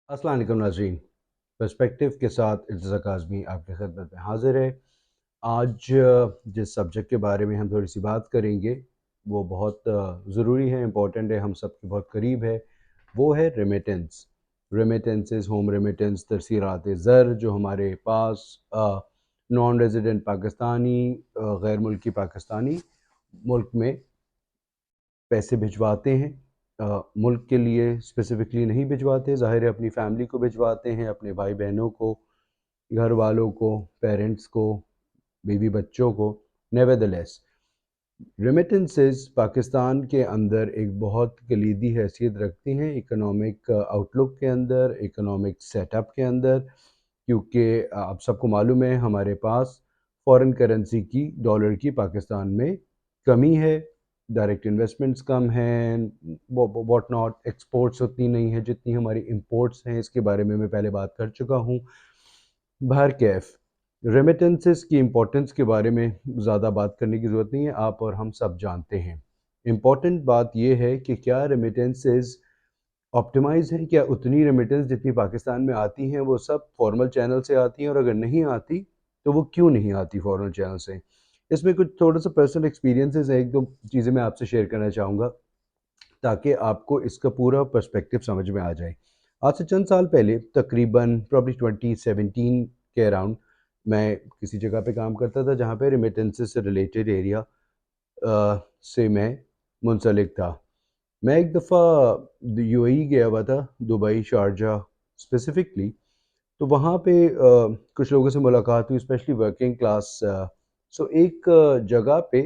अस्सलाम वालेकुम नाज़रीन। पर्सपेक्टिव के साथ इर्तिज़ा काज़मी आपकी खिदमत में हाज़िर है। आज जिस सब्जेक्ट के बारे में हम थोड़ी सी बात करेंगे वो बहुत ज़रूरी है, इम्पोर्टेंट है, हम सब के बहुत करीब है। वो है रेमिटेंस। रेमिटेंसेस, होम रेमिटेंस, तरसीलात ज़र जो हमारे पास नॉन रेजिडेंट पाकिस्तानी, गैर मुल्की पाकिस्तानी मुल्क में पैसे भिजवाते हैं। मुल्क के लिए स्पेसिफिकली नहीं भिजवाते, ज़ाहिर है अपनी फैमिली को भिजवाते हैं, अपने भाई बहनों को, घर वालों को, पेरेंट्स को, बीवी बच्चों को। नेवरदलेस रेमिटेंसेस पाकिस्तान के अंदर एक बहुत कलीदी हैसियत रखती हैं इकोनॉमिक आउटलुक के अंदर, इकोनॉमिक सेटअप के अंदर, क्योंकि आप सबको मालूम है हमारे पास फॉरेन करेंसी की, डॉलर की पाकिस्तान में कमी है। डायरेक्ट इन्वेस्टमेंट्स कम हैं, वॉट नॉट, एक्सपोर्ट्स उतनी नहीं है जितनी हमारी इंपोर्ट्स हैं। इसके बारे में मैं पहले बात कर चुका हूँ। बाहर कैफ रेमिटेंसेस की इम्पोर्टेंस के बारे में ज़्यादा बात करने की ज़रूरत नहीं है, आप और हम सब जानते हैं। इम्पॉर्टेंट बात यह है कि क्या रेमिटेंसेस ऑप्टिमाइज़ हैं, क्या उतनी रेमिटेंस जितनी पाकिस्तान में आती हैं वो सब फॉर्मल चैनल से आती हैं, और अगर नहीं आती तो वो क्यों नहीं आती फॉर्मल चैनल से। इसमें कुछ थोड़ा सा पर्सनल एक्सपीरियंसेस है, एक दो चीज़ें मैं आपसे शेयर करना चाहूँगा ताकि आपको इसका पूरा पर्सपेक्टिव समझ में आ जाए। आज से चंद साल पहले, तकरीबन प्रॉब्ली 2017 के अराउंड, मैं किसी जगह पे काम करता था जहाँ पे रेमिटेंसेस से रिलेटेड एरिया से मैं मुंसलिक था। मैं एक दफ़ा यूएई गया हुआ था, दुबई, शारजा स्पेसिफिकली। तो वहाँ पे कुछ लोगों से मुलाकात हुई, स्पेशली वर्किंग क्लास। सो एक जगह पे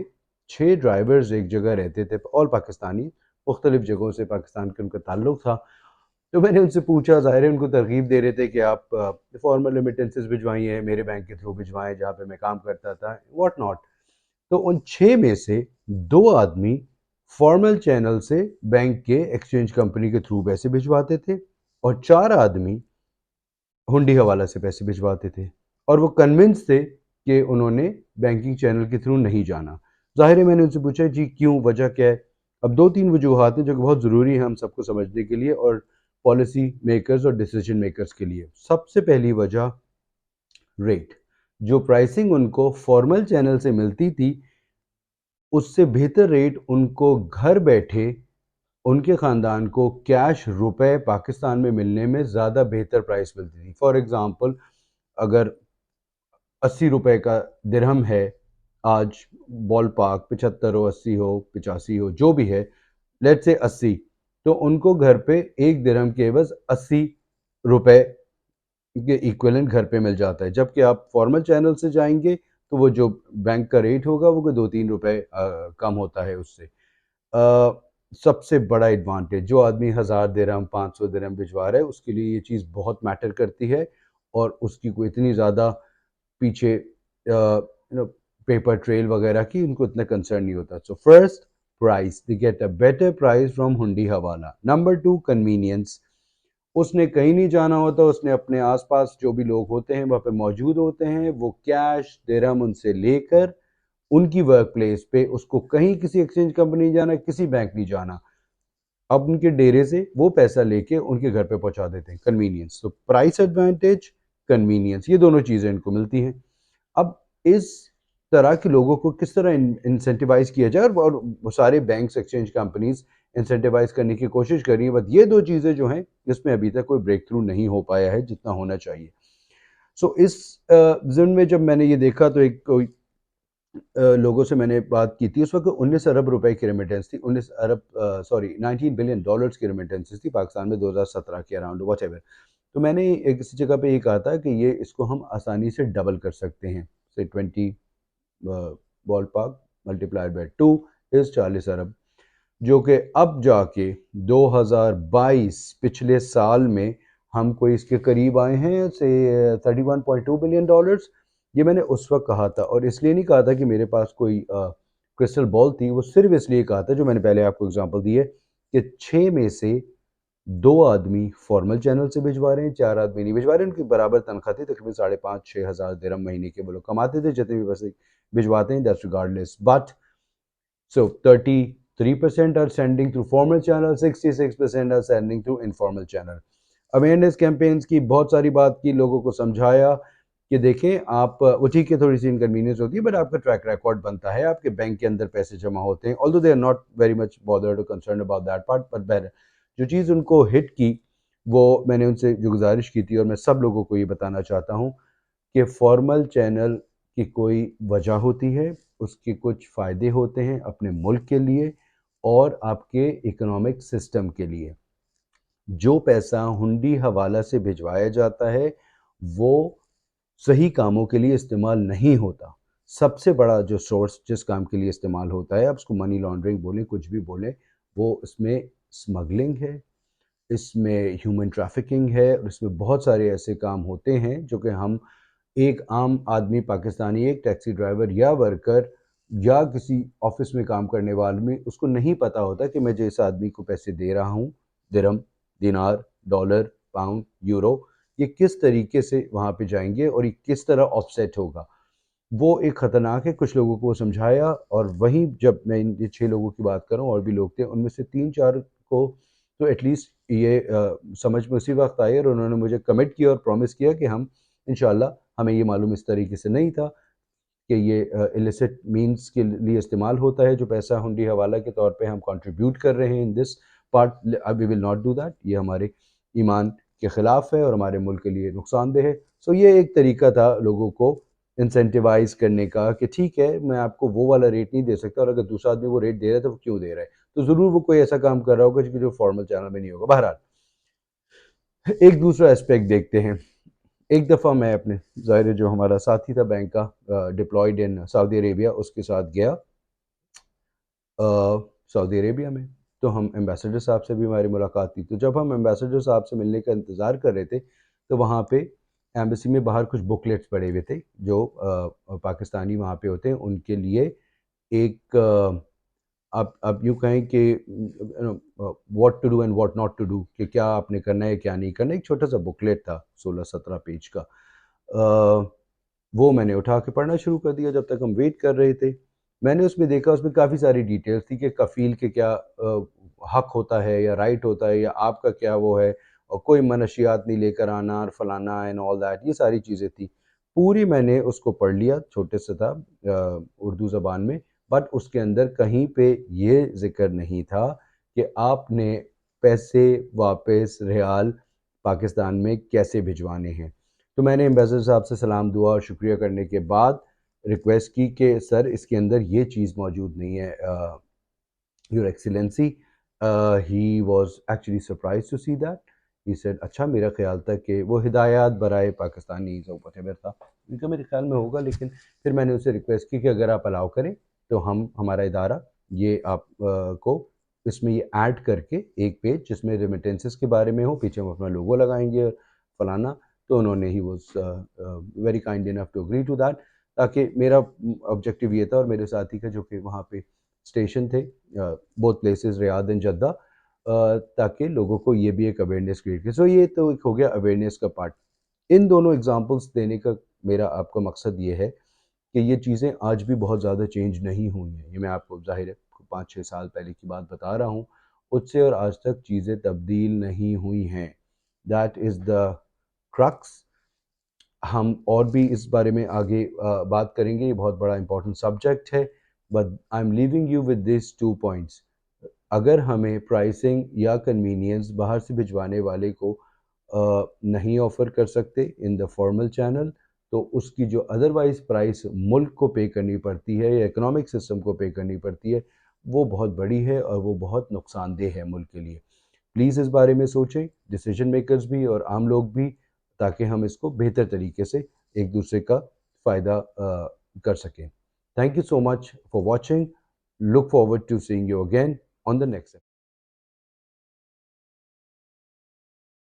6 ड्राइवर्स एक जगह रहते थे, ऑल पाकिस्तानी, मुख्तलिफ जगहों से पाकिस्तान के उनका ताल्लुक था। तो मैंने उनसे पूछा, ज़ाहिर है उनको तरगीब दे रहे थे कि आप फॉर्मल रेमिटेंसेस भिजवाइए, मेरे बैंक के थ्रू भिजवाएँ जहाँ पे मैं काम करता था, व्हाट नॉट। तो उन 6 में से 2 आदमी फॉर्मल चैनल से बैंक के एक्सचेंज कंपनी के थ्रू पैसे भिजवाते थे, और 4 आदमी हुंडी हवाला से पैसे भिजवाते थे, और वो कन्विंस थे कि उन्होंने बैंकिंग चैनल के थ्रू नहीं जाना। ज़ाहिर है मैंने उनसे पूछा, जी क्यों, वजह क्या है? अब 2-3 वजूहात हैं जो कि बहुत ज़रूरी है हम सबको समझने के लिए, और पॉलिसी मेकर्स और डिसीजन मेकर्स के लिए। सबसे पहली वजह, रेट। जो प्राइसिंग उनको फॉर्मल चैनल से मिलती थी, उससे बेहतर रेट उनको घर बैठे उनके ख़ानदान को कैश रुपए पाकिस्तान में मिलने में ज़्यादा बेहतर प्राइस मिलती थी। फॉर एग्ज़ाम्पल, अगर 80 रुपए का दिरहम है आज, बॉल पार्क 75 हो, 80 हो, 85 हो, जो भी है, लेट्स से 80, तो उनको घर पे एक दिरहम के बस 80 रुपए के इक्विवेलेंट घर पे मिल जाता है। जबकि आप फॉर्मल चैनल से जाएंगे तो वो जो बैंक का रेट होगा वो कोई 2-3 रुपए कम होता है उससे। सबसे बड़ा एडवांटेज, जो आदमी 1000 दिरहम, 500 दिरहम भिजवा रहा है, उसके लिए ये चीज़ बहुत मैटर करती है, और उसकी कोई इतनी ज़्यादा पीछे पेपर ट्रेल वगैरह की उनको इतना कंसर्न नहीं होता। So first, price, they get a better price from हुंडी हवाला। Number 2, convenience. उसने कहीं नहीं जाना होता, उसने अपने आसपास जो भी लोग होते हैं वहाँ पे मौजूद होते हैं, वो कैश दिरहम उनसे लेकर उनकी वर्क प्लेस पे, उसको कहीं किसी एक्सचेंज कंपनी नहीं जाना, किसी बैंक नहीं जाना, अब उनके डेरे से वो पैसा लेके उनके घर पे पहुंचा देते हैं। कन्वीनियंस, तो प्राइस एडवांटेज, कन्वीनियंस, ये दोनों चीज़ें इनको मिलती हैं। अब इस तरह के लोगों को किस तरह इंसेंटिवाइज किया जाए, और वो सारे बैंक्स, एक्सचेंज कंपनीज इंसेंटिवाइज करने की कोशिश कर रही है, बट ये दो चीज़ें जो हैं इसमें अभी तक कोई ब्रेक थ्रू नहीं हो पाया है जितना होना चाहिए। सो इस जिन में जब मैंने ये देखा तो एक कोई लोगों से मैंने बात की थी, उस वक्त 19 अरब रुपए की रेमिटेंस थी, 19 अरब, सॉरी, 19 बिलियन डॉलर्स की रेमिटेंसेस थी पाकिस्तान में 2017 के अराउंड, वट एवर। तो मैंने किसी जगह पे ये कहा था कि ये इसको हम आसानी से डबल कर सकते हैं, से 20 ball park multiplied by 2 is 40 अरब, जो कि अब जाके 2022 पिछले साल में हम कोई इसके करीब आए हैं, से 31.2 बिलियन डॉलर्स। ये मैंने उस वक्त कहा था, और इसलिए नहीं कहा था कि मेरे पास कोई क्रिस्टल बॉल थी, वो सिर्फ इसलिए कहा था जो मैंने पहले आपको एग्जांपल दी है, कि 6 में से 2 आदमी फॉर्मल चैनल से भिजवा रहे हैं, 4 आदमी नहीं भिजवा रहे हैं। उनकी बराबर तनख्वाह थी, तकरीबन 5,500-6,000 दिरहम महीने के वो लोग कमाते थे, जितने भी पैसे भिजवाते हैं, that's regardless. But so 33% are sending through formal channel, 66% are sending through informal channel. Awareness campaigns की, बहुत सारी बात की, लोगों को समझाया कि देखें आप, वो ठीक है थोड़ी सी इनकन्वीनियंस होती है बट आपका ट्रैक रिकॉर्ड बनता है, आपके बैंक के अंदर पैसे जमा होते हैं, although they are not very much bothered और कंसर्न अबाउट दैट पार्ट, पर बहर जो चीज़ उनको हिट की, वो मैंने उनसे जो गुजारिश की थी और मैं सब लोगों को ये बताना चाहता हूँ कि फॉर्मल चैनल की कोई वजह होती है, उसके कुछ फ़ायदे होते हैं अपने मुल्क के लिए और आपके इकोनॉमिक सिस्टम के लिए। जो पैसा हुंडी हवाला से भिजवाया जाता है, वो सही कामों के लिए इस्तेमाल नहीं होता। सबसे बड़ा जो सोर्स जिस काम के लिए इस्तेमाल होता है, आप उसको मनी लॉन्ड्रिंग बोलें, कुछ भी बोलें, वो इसमें स्मगलिंग है, इसमें ह्यूमन ट्रैफिकिंग है और इसमें बहुत सारे ऐसे काम होते हैं जो कि हम, एक आम आदमी पाकिस्तानी, एक टैक्सी ड्राइवर या वर्कर या किसी ऑफिस में काम करने वाले में उसको नहीं पता होता कि मैं जिस आदमी को पैसे दे रहा हूँ, दिरहम, दिनार, डॉलर, पाउंड, यूरो, ये किस तरीके से वहाँ पे जाएंगे और ये किस तरह ऑफसेट होगा। वो एक ख़तरनाक है, कुछ लोगों को समझाया और वहीं जब मैं इन ये 6 लोगों की बात कर रहा हूँ और भी लोग थे, उनमें से 3-4 को तो एटलीस्ट ये समझ में उसी वक़्त आई और उन्होंने मुझे कमिट किया और प्रॉमिस किया कि हम इंशाल्लाह, हमें ये मालूम इस तरीके से नहीं था कि ये इलिसिट मीन्स के लिए इस्तेमाल होता है, जो पैसा हुंडी हवाला के तौर पे हम कंट्रीब्यूट कर रहे हैं in this part, we will not do that, ये हमारे ईमान के ख़िलाफ़ है और हमारे मुल्क के लिए नुकसानदेह है। सो ये एक तरीका था लोगों को इंसेंटिवाइज़ करने का कि ठीक है, मैं आपको वो वाला रेट नहीं दे सकता और अगर दूसरा आदमी वो रेट दे रहा है तो वो क्यों दे रहा है? तो ज़रूर वो कोई ऐसा काम कर रहा होगा जो फॉर्मल चैनल में नहीं होगा। बहरहाल, एक दूसरा एस्पेक्ट देखते हैं। एक दफ़ा मैं अपने, ज़ाहिर है जो हमारा साथी था बैंक का, डिप्लॉयड इन सऊदी अरेबिया, उसके साथ गया सऊदी अरेबिया में। तो हम एम्बेसडर साहब से भी हमारी मुलाकात थी। तो जब हम एम्बेसडर साहब से मिलने का इंतज़ार कर रहे थे, तो वहाँ पे एम्बेसी में बाहर कुछ बुकलेट्स पड़े हुए थे जो पाकिस्तानी वहाँ पे होते हैं उनके लिए, एक आप यूँ कहें कि what to do and what not to do, कि क्या आपने करना है, क्या नहीं करना है। एक छोटा-सा बुकलेट था 16-17 पेज का। वो मैंने उठा के पढ़ना शुरू कर दिया जब तक हम वेट कर रहे थे। मैंने उसमें देखा, उसमें काफ़ी सारी डिटेल्स थी कि कफ़ील के क्या हक होता है या राइट होता है या आपका क्या वो है, और कोई मनशियात नहीं लेकर आना और फलाना एंड ऑल दैट, ये सारी चीज़ें थी। पूरी मैंने उसको पढ़ लिया, छोटे से था उर्दू ज़बान में, बट उसके अंदर कहीं पे ये ज़िक्र नहीं था कि आपने पैसे वापस रियाल पाकिस्तान में कैसे भिजवाने हैं। तो मैंने एम्बेसडर साहब से सलाम दुआ और शुक्रिया करने के बाद रिक्वेस्ट की कि सर, इसके अंदर ये चीज़ मौजूद नहीं है, your excellency. He was actually surprised to see that. He said अच्छा, मेरा ख्याल था कि वो हिदायत बराए पाकिस्तानी व्हाटएवर था, उनका मेरे ख्याल में होगा, लेकिन फिर मैंने उससे रिक्वेस्ट की कि अगर आप अलाउ करें तो हम, हमारा इदारा, ये आप को इसमें ये ऐड करके एक पेज जिसमें रेमिटेंसेस के बारे में हो, पीछे हम अपना लोगो लगाएंगे फलाना। तो उन्होंने, he was very kind enough to agree to that, ताकि मेरा ऑब्जेक्टिव ये था और मेरे साथी का, जो कि वहाँ पे स्टेशन थे both places, Riyadh and Jeddah, ताकि लोगों को ये भी एक अवेयरनेस क्रिएट की। सो ये तो एक हो गया अवेयरनेस का पार्ट। इन दोनों एग्जांपल्स देने का मेरा आपको मकसद ये है कि ये चीज़ें आज भी बहुत ज़्यादा चेंज नहीं हुई हैं। ये मैं आपको ज़ाहिर है 5-6 साल पहले की बात बता रहा हूँ। उससे और आज तक चीज़ें तब्दील नहीं हुई हैं। That is the crux. हम और भी इस बारे में आगे बात करेंगे, ये बहुत बड़ा इंपॉर्टेंट सब्जेक्ट है, but I am leaving you with this 2 points. अगर हमें प्राइसिंग या कन्वीनियंस बाहर से भिजवाने वाले को नहीं ऑफ़र कर सकते इन द फॉर्मल चैनल, तो उसकी जो अदरवाइज़ प्राइस मुल्क को पे करनी पड़ती है या इकोनॉमिक सिस्टम को पे करनी पड़ती है, वो बहुत बड़ी है और वो बहुत नुकसानदेह है मुल्क के लिए। प्लीज़ इस बारे में सोचें, डिसीजन मेकर्स भी और आम लोग भी, ताकि हम इसको बेहतर तरीके से एक दूसरे का फ़ायदा कर सकें। Thank you so much for watching. Look forward to seeing you again on the next